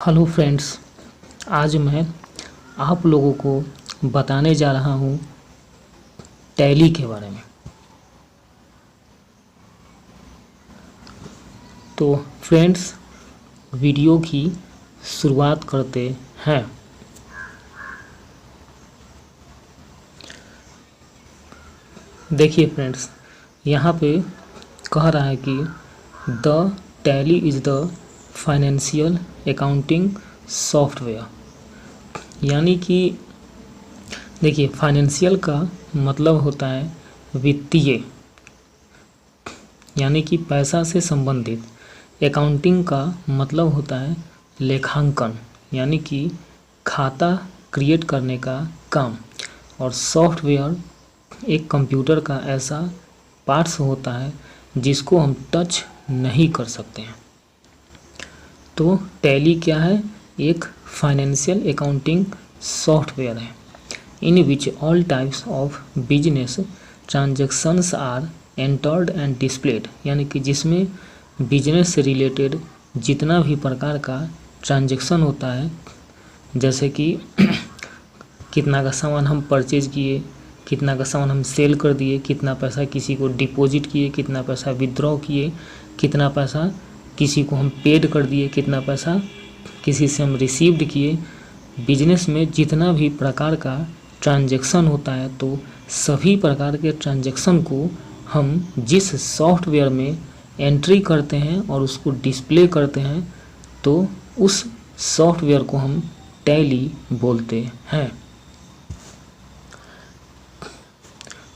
Hello friends, आज मैं आप लोगों को बताने जा रहा हूँ टैली के बारे में। तो फ्रेंड्स, वीडियो की शुरुआत करते हैं। देखिए फ्रेंड्स, यहाँ पे कह रहा है कि the tally is the financial accounting software. यानी कि देखिए, फाइनेंशियल का मतलब होता है वित्तीय, यानी कि पैसा से संबंधित। अकाउंटिंग का मतलब होता है लेखांकन, यानी कि खाता क्रिएट करने का काम। और सॉफ्टवेयर एक कंप्यूटर का ऐसा पार्ट्स होता है जिसको हम टच नहीं कर सकते हैं। तो टैली क्या है? एक फाइनेंशियल अकाउंटिंग सॉफ्टवेयर है in which all types of business transactions are entered and displayed. यानी कि जिसमें बिजनेस से रिलेटेड जितना भी प्रकार का ट्रांजैक्शन होता है, जैसे कि कितना का सामान हम परचेज किए, कितना का सामान हम सेल कर दिए, कितना पैसा किसी को डिपॉजिट किए, कितना पैसा विड्रॉ किए, कितना पैसा किसी को हम पेड कर दिए, कितना पैसा किसी से हम रिसीव्ड किए। बिजनेस में जितना भी प्रकार का ट्रांजैक्शन होता है, तो सभी प्रकार के ट्रांजैक्शन को हम जिस सॉफ्टवेयर में एंट्री करते हैं और उसको डिस्प्ले करते हैं, तो उस सॉफ्टवेयर को हम टैली बोलते हैं।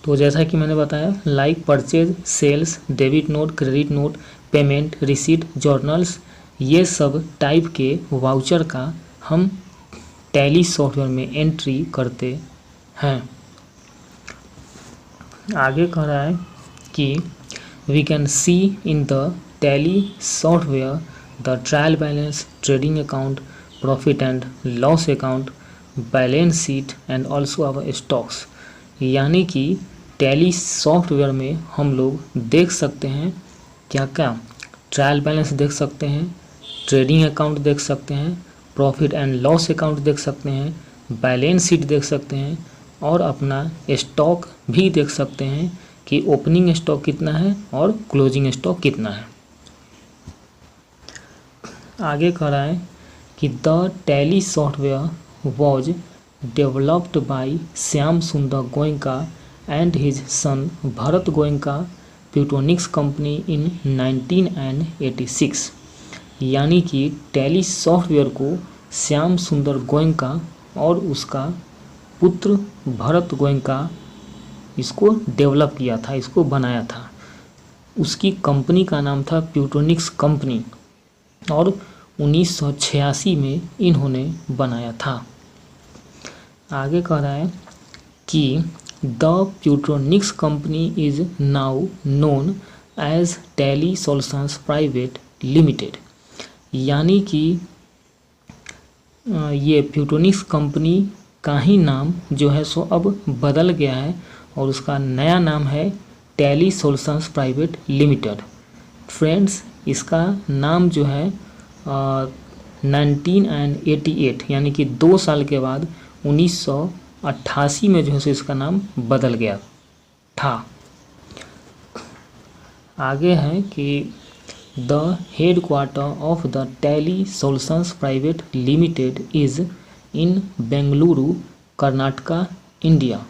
तो जैसा कि मैंने बताया, like purchase, sales, debit note, credit note, payment, receipt, journals, ये सब टाइप के वाउचर का हम टैली सॉफ्टवेयर में एंट्री करते हैं। आगे कह रहा है कि we can see in the tally software the trial balance, trading account, profit and loss account, balance sheet and also our stocks. यानी कि टैली सॉफ्टवेयर में हम लोग देख सकते हैं क्या क्या? ट्रायल बैलेंस देख सकते हैं, ट्रेडिंग अकाउंट देख सकते हैं, प्रॉफिट एंड लॉस अकाउंट देख सकते हैं, बैलेंस शीट देख सकते हैं, और अपना स्टॉक भी देख सकते हैं कि ओपनिंग स्टॉक कितना है और क्लोजिंग स्टॉक कितना है। आगे कह रहा है कि the tally software was developed by Shyam Sundar Goenka and his son Bharat Goenka Peutronics company in 1986। यानी कि टैली सॉफ्टवेयर को श्याम सुंदर गोयनका और उसका पुत्र भरत गोयनका इसको डेवलप किया था, इसको बनाया था। उसकी कंपनी का नाम था प्यूटोनिक्स कंपनी, और 1986 में इन्होंने बनाया था। आगे कह रहा है कि the Peutronics company is now known as Tally Solutions Private Limited. यानी कि ये प्यूटोनिक्स कंपनी का ही नाम जो है सो अब बदल गया है, और उसका नया नाम है tally Solutions Private limited. Friends, इसका नाम जो है 1988 यानी कि 2 साल के बाद 1988 में जो है सो इसका नाम बदल गया था। आगे है कि the head quarter of the tally Solutions Private limited is in Bengaluru, Karnataka, India.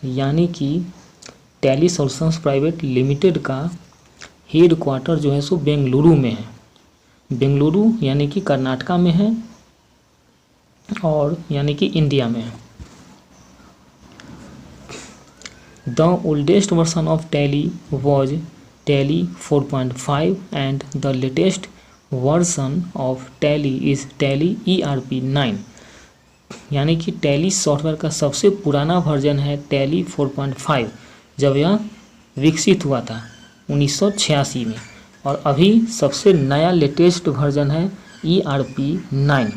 यानी कि टैली सॉल्यूशंस प्राइवेट लिमिटेड का हेड क्वार्टर जो है सो बेंगलुरु में है। बेंगलुरु यानी कि कर्नाटका में है, और यानी कि इंडिया में है। The oldest version of tally was tally 4.5 and the latest version of tally is tally ERP 9। यानी कि टैली सॉफ्टवेयर का सबसे पुराना वर्जन है टैली 4.5, जब यह विकसित हुआ था 1986 में, और अभी सबसे नया लेटेस्ट वर्जन है ERP 9।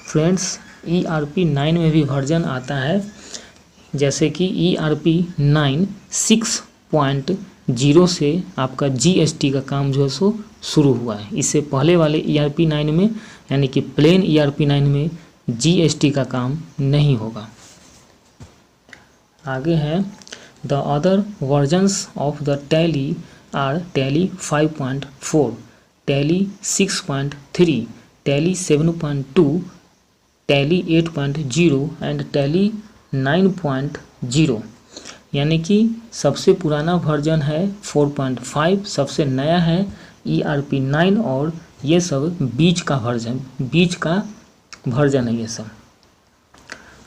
फ्रेंड्स, ERP 9 में भी वर्जन आता है, जैसे कि ERP 9 6.0 से आपका GST का काम जो है सो शुरू हुआ है। इससे पहले वाले ERP 9 में यानी कि प्लेन ERP 9 में GST का काम नहीं होगा। आगे है the other versions of the Tally are Tally 5.4, Tally 6.3, Tally 7.2, Tally 8.0 and Tally 9.0। यानी कि सबसे पुराना वर्जन है 4.5, सबसे नया है ERP 9 और ये सब बीच का वर्जन है ये सब।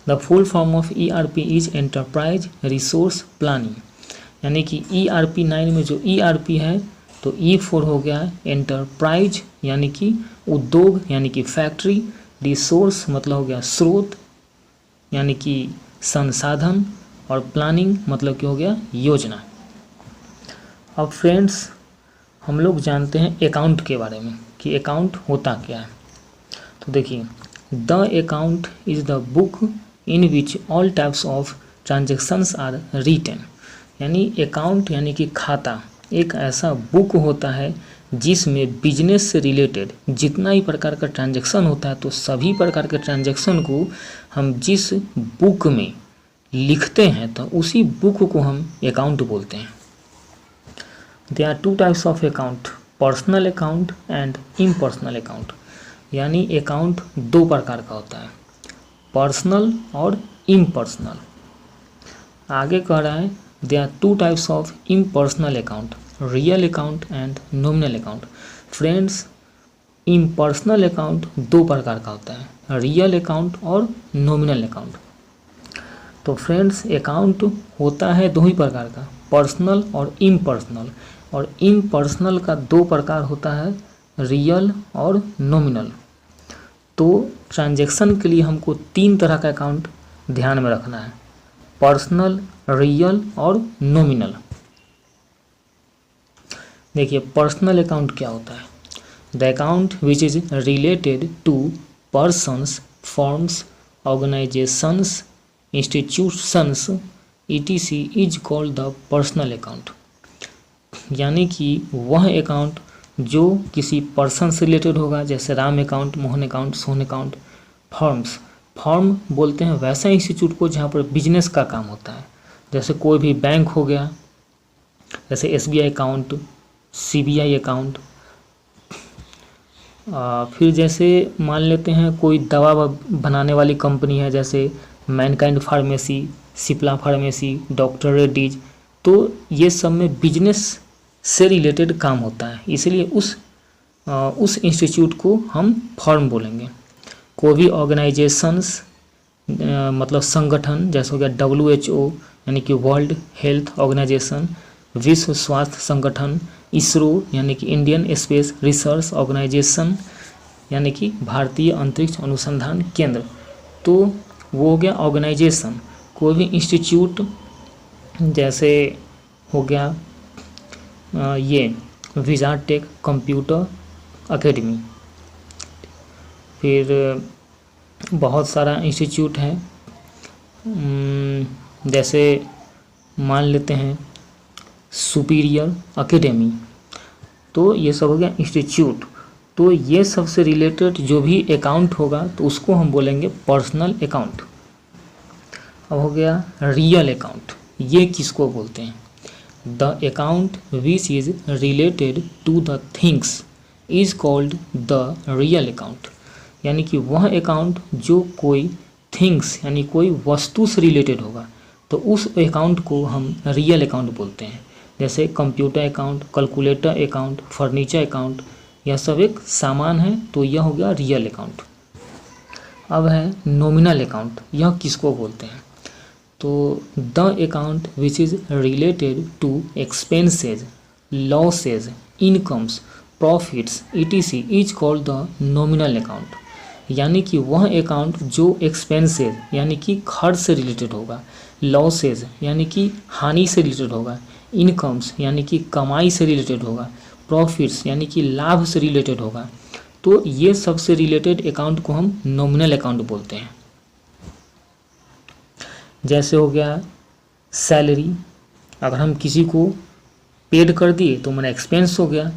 The full form of ERP is enterprise resource planning. यानी कि ERP 9 में जो ERP है तो E4 हो गया एंटरप्राइज यानी कि उद्योग यानी कि फैक्ट्री, रिसोर्स मतलब हो गया स्रोत यानी कि संसाधन, और प्लानिंग मतलब क्या हो गया योजना। अब फ्रेंड्स हम लोग जानते हैं अकाउंट के बारे में कि अकाउंट होता क्या है। तो देखिए the account is the book in which all types of transactions are written. यानी अकाउंट यानी कि खाता एक ऐसा बुक होता है जिसमें बिजनेस से रिलेटेड जितना ही प्रकार का ट्रांजैक्शन होता है तो सभी प्रकार के ट्रांजैक्शन को हम जिस बुक में लिखते हैं तो उसी बुक को हम अकाउंट बोलते हैं। There are two types of account, personal account and impersonal account. यानी अकाउंट दो प्रकार का होता है, पर्सनल और इम्पर्सनल। आगे कह रहा है there are two types of impersonal account, real account and nominal account. Friends impersonal account दो प्रकार का होता है, रियल अकाउंट और नॉमिनल अकाउंट। तो फ्रेंड्स अकाउंट होता है दो ही प्रकार का, पर्सनल और इम्पर्सनल। और इम्पर्सनल का दो प्रकार होता है, रियल और नॉमिनल। तो ट्रांजैक्शन के लिए हमको तीन तरह का अकाउंट ध्यान में रखना है, पर्सनल, रियल और नॉमिनल। देखिए पर्सनल अकाउंट क्या होता है। The account which is related to persons, firms, organisations, institutions ETC is called the personal account. यानी कि वह अकाउंट जो किसी पर्सन से रिलेटेड होगा, जैसे Ram account, Mohan account, Sohan account. Firm बोलते हैं वैसा इंस्टीट्यूट को जहाँ पर बिजनेस का काम होता है, जैसे कोई भी बैंक हो गया, जैसे SBI अकाउंट, CBI अकाउंट। फिर जैसे मान लेते हैं कोई दवा बनाने वाली कंपनी है, जैसे Mankind pharmacy, Cipla pharmacy, doctor Reddy's. तो ये सब में बिजनेस से रिलेटेड काम होता है, इसलिए उस इंस्टीट्यूट को हम फर्म बोलेंगे। कोई भी ऑर्गेनाइजेशंस मतलब संगठन, जैसे हो गया WHO यानी कि वर्ल्ड हेल्थ ऑर्गेनाइजेशन, विश्व स्वास्थ्य संगठन, इसरो यानी कि इंडियन स्पेस रिसर्च ऑर्गेनाइजेशन यानी कि भारतीय अंतरिक्ष अनुसंधान केंद्र। तो वो हो गया ऑर्गेनाइजेशन। कोई भी इंस्टीट्यूट जैसे हो गया ये विजार्टेक कंप्यूटर एकेडमी। फिर बहुत सारा इंस्टीट्यूट है, जैसे मान लेते हैं सुपीरियर एकेडमी। तो ये सब हो गया इंस्टीट्यूट। तो ये सब से रिलेटेड जो भी अकाउंट होगा तो उसको हम बोलेंगे पर्सनल अकाउंट। अब हो गया रियल अकाउंट। ये किसको बोलते हैं? The account which is related to the things is called the real account. यानी कि वह अकाउंट जो कोई थिंग्स यानी कोई वस्तु से रिलेटेड होगा तो उस अकाउंट को हम रियल अकाउंट बोलते हैं। जैसे computer account, calculator account, furniture account, यह सब एक सामान है, तो यह हो गया रियल अकाउंट। अब है नॉमिनल अकाउंट। यह किसको बोलते हैं? तो the account which is related to expenses, losses, incomes, profits ETC is called the nominal account. यानी कि वह अकाउंट जो एक्सपेंसेज यानी कि खर्च से रिलेटेड होगा, लॉसेज यानी कि हानि से रिलेटेड होगा, इनकम्स यानी कि कमाई से रिलेटेड होगा, प्रॉफिट्स यानी कि लाभ से रिलेटेड होगा। तो ये सबसे रिलेटेड अकाउंट को हम नॉमिनल अकाउंट बोलते हैं। जैसे हो गया सैलरी, अगर हम किसी को पेड कर दिए तो मेरा एक्सपेंस हो गया।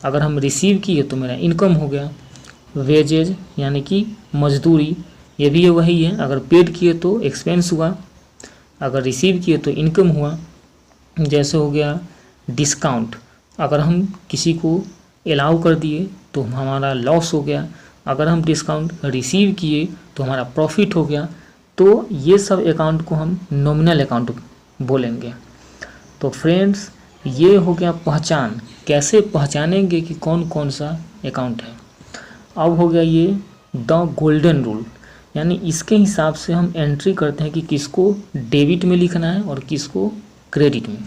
अगर हम रिसीव किए तो मेरा इनकम हो गया। वेजेज यानी कि मजदूरी, ये भी वही है, अगर पेड किए तो एक्सपेंस हुआ, अगर रिसीव किए तो इनकम हुआ। जैसे हो गया डिस्काउंट, अगर हम किसी को अलाउ कर दिए तो हमारा लॉस हो गया, अगर हम डिस्काउंट रिसीव किए तो हमारा प्रॉफिट हो गया। तो ये सब अकाउंट को हम नॉमिनल अकाउंट बोलेंगे। तो फ्रेंड्स, ये हो गया पहचान, कैसे पहचानेंगे कि कौन कौन सा अकाउंट है। अब हो गया ये द गोल्डन रूल, यानी इसके हिसाब से हम एंट्री करते हैं कि किसको डेबिट में लिखना है और किसको क्रेडिट में।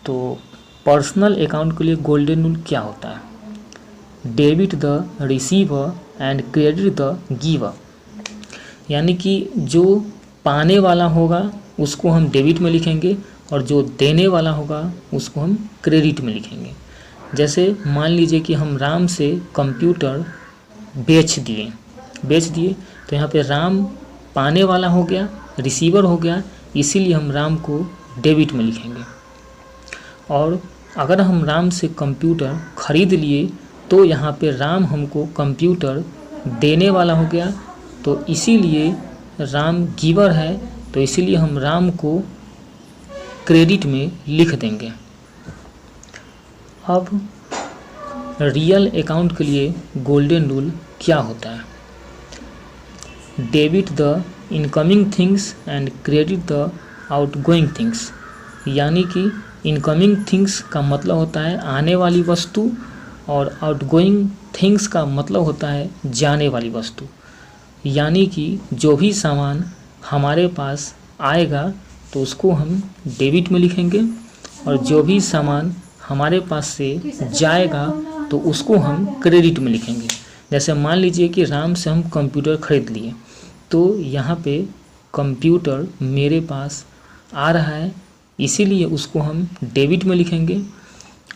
तो पर्सनल अकाउंट के लिए गोल्डन रूल क्या होता है? Debit the receiver and credit the giver, यानी कि जो पाने वाला होगा उसको हम डेबिट में लिखेंगे और जो देने वाला होगा उसको हम क्रेडिट में लिखेंगे। जैसे मान लीजिए कि हम राम से कंप्यूटर बेच दिए तो यहाँ पे राम पाने वाला हो गया, रिसीवर हो गया, इसीलिए हम राम को डेबिट में लिखेंगे। और अगर हम राम से कंप्यूटर खरीद लिए तो यहाँ पे राम हमको कंप्यूटर देने वाला हो गया, तो इसीलिए राम गिवर है, तो इसीलिए हम राम को क्रेडिट में लिख देंगे। अब रियल अकाउंट के लिए गोल्डन रूल क्या होता है? Debit the incoming things and credit the outgoing things, यानी कि इनकमिंग थिंग्स का मतलब होता है आने वाली वस्तु और आउटगोइंग थिंग्स का मतलब होता है जाने वाली वस्तु। यानी कि जो भी सामान हमारे पास आएगा तो उसको हम डेबिट में लिखेंगे और जो भी सामान हमारे पास से जाएगा तो उसको हम क्रेडिट में लिखेंगे। जैसे मान लीजिए कि राम से हम कंप्यूटर खरीद लिए, तो यहाँ पे कंप्यूटर मेरे पास आ रहा है, इसीलिए उसको हम डेबिट में लिखेंगे।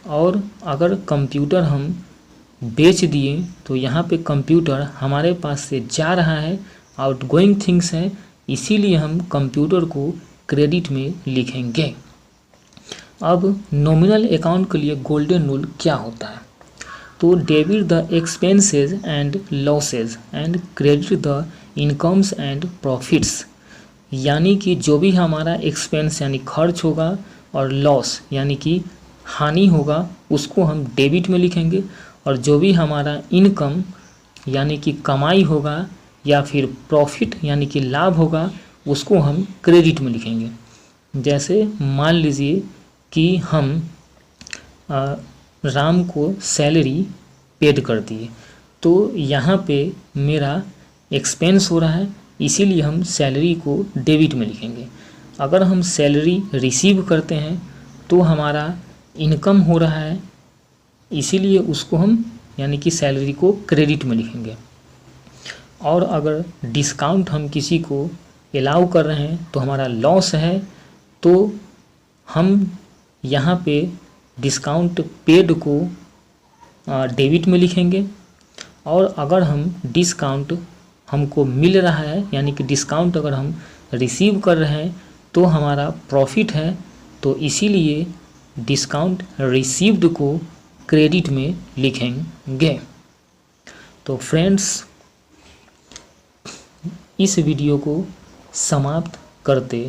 और अगर कंप्यूटर हम बेच दिए तो यहाँ पे कंप्यूटर हमारे पास से जा रहा है, आउटगोइंग थिंग्स है, इसीलिए हम कंप्यूटर को क्रेडिट में लिखेंगे। अब नॉमिनल अकाउंट के लिए गोल्डन रूल क्या होता है? तो debit the expenses and losses and credit the incomes and profits, यानी कि जो भी हमारा एक्सपेंस यानी खर्च होगा और लॉस यानी कि हानि होगा उसको हम डेबिट में लिखेंगे, और जो भी हमारा इनकम यानी कि कमाई होगा या फिर प्रॉफिट यानी कि लाभ होगा उसको हम क्रेडिट में लिखेंगे। जैसे मान लीजिए कि हम राम को सैलरी पेड कर दिए, तो यहाँ पे मेरा एक्सपेंस हो रहा है, इसीलिए हम सैलरी को डेबिट में लिखेंगे। अगर हम सैलरी रिसीव करते हैं तो हमारा इनकम हो रहा है, इसीलिए उसको हम यानी कि सैलरी को क्रेडिट में लिखेंगे। और अगर डिस्काउंट हम किसी को अलाउ कर रहे हैं तो हमारा लॉस है, तो हम यहाँ पे डिस्काउंट पेड को डेबिट में लिखेंगे। और अगर हम डिस्काउंट हमको मिल रहा है यानी कि डिस्काउंट अगर हम रिसीव कर रहे हैं तो हमारा प्रॉफिट है, तो इसीलिए डिस्काउंट रिसीव्ड को क्रेडिट में लिखेंगे। तो फ्रेंड्स, इस वीडियो को समाप्त करते